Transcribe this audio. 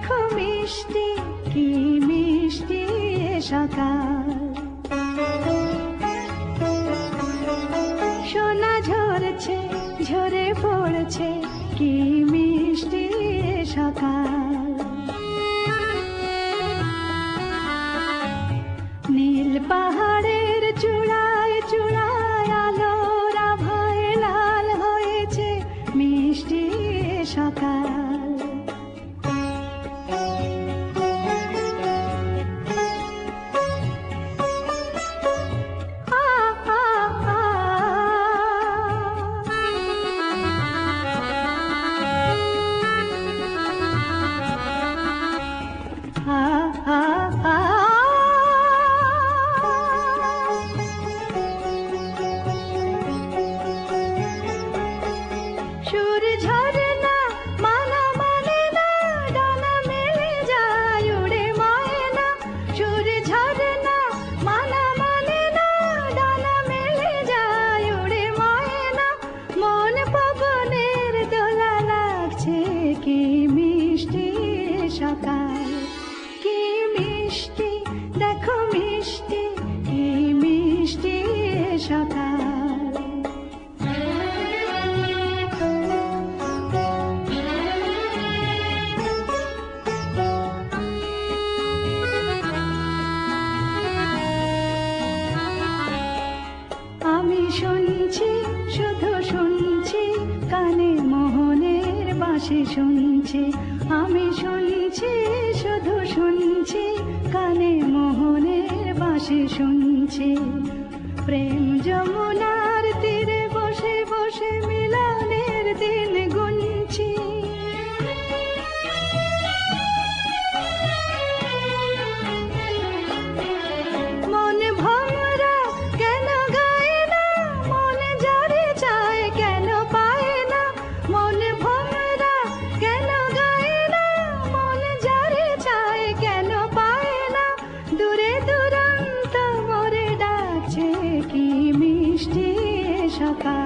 দেখো মিষ্টি কি মিষ্টি সকাল। সোনা ঝরছে ঝরে পড়ছে কি মিষ্টি সকাল। নীল পাহাড়ের চূড়ায় চূড়ায় আলোর আভায় লাল হয়েছে মিষ্টি সকাল। সুর ঝরনা মানা মানে না, ডানা মেলে যায় উড়ে ময়না। সুর ঝরনা মানা মানে না, ডানা মেলে যায় উড়ে ময়না। মন পবনের দোলা লাগছে কি মিষ্টি সকাল। কি মিষ্টি দেখো মিষ্টি কি মিষ্টি সকাল। আমি শুনছি শুধু শুনছি কানে মোহনের বাঁশি শুনছি। আমি শুনছি শুধু শুনছি কানে মোহনের বাঁশি শুনছি। প্রেম যমুনার তীরে বসে বসে মিলনের দিন গুনছি। মন ভমরা কেন গায় না, মন যারে চায় কেন পায় না। মন ভমরা কেন গায় না, মন যারে চায় কেন পায় না। দূরে দূরান্ত মোরে ডাকছে কি মিষ্টি সকাল।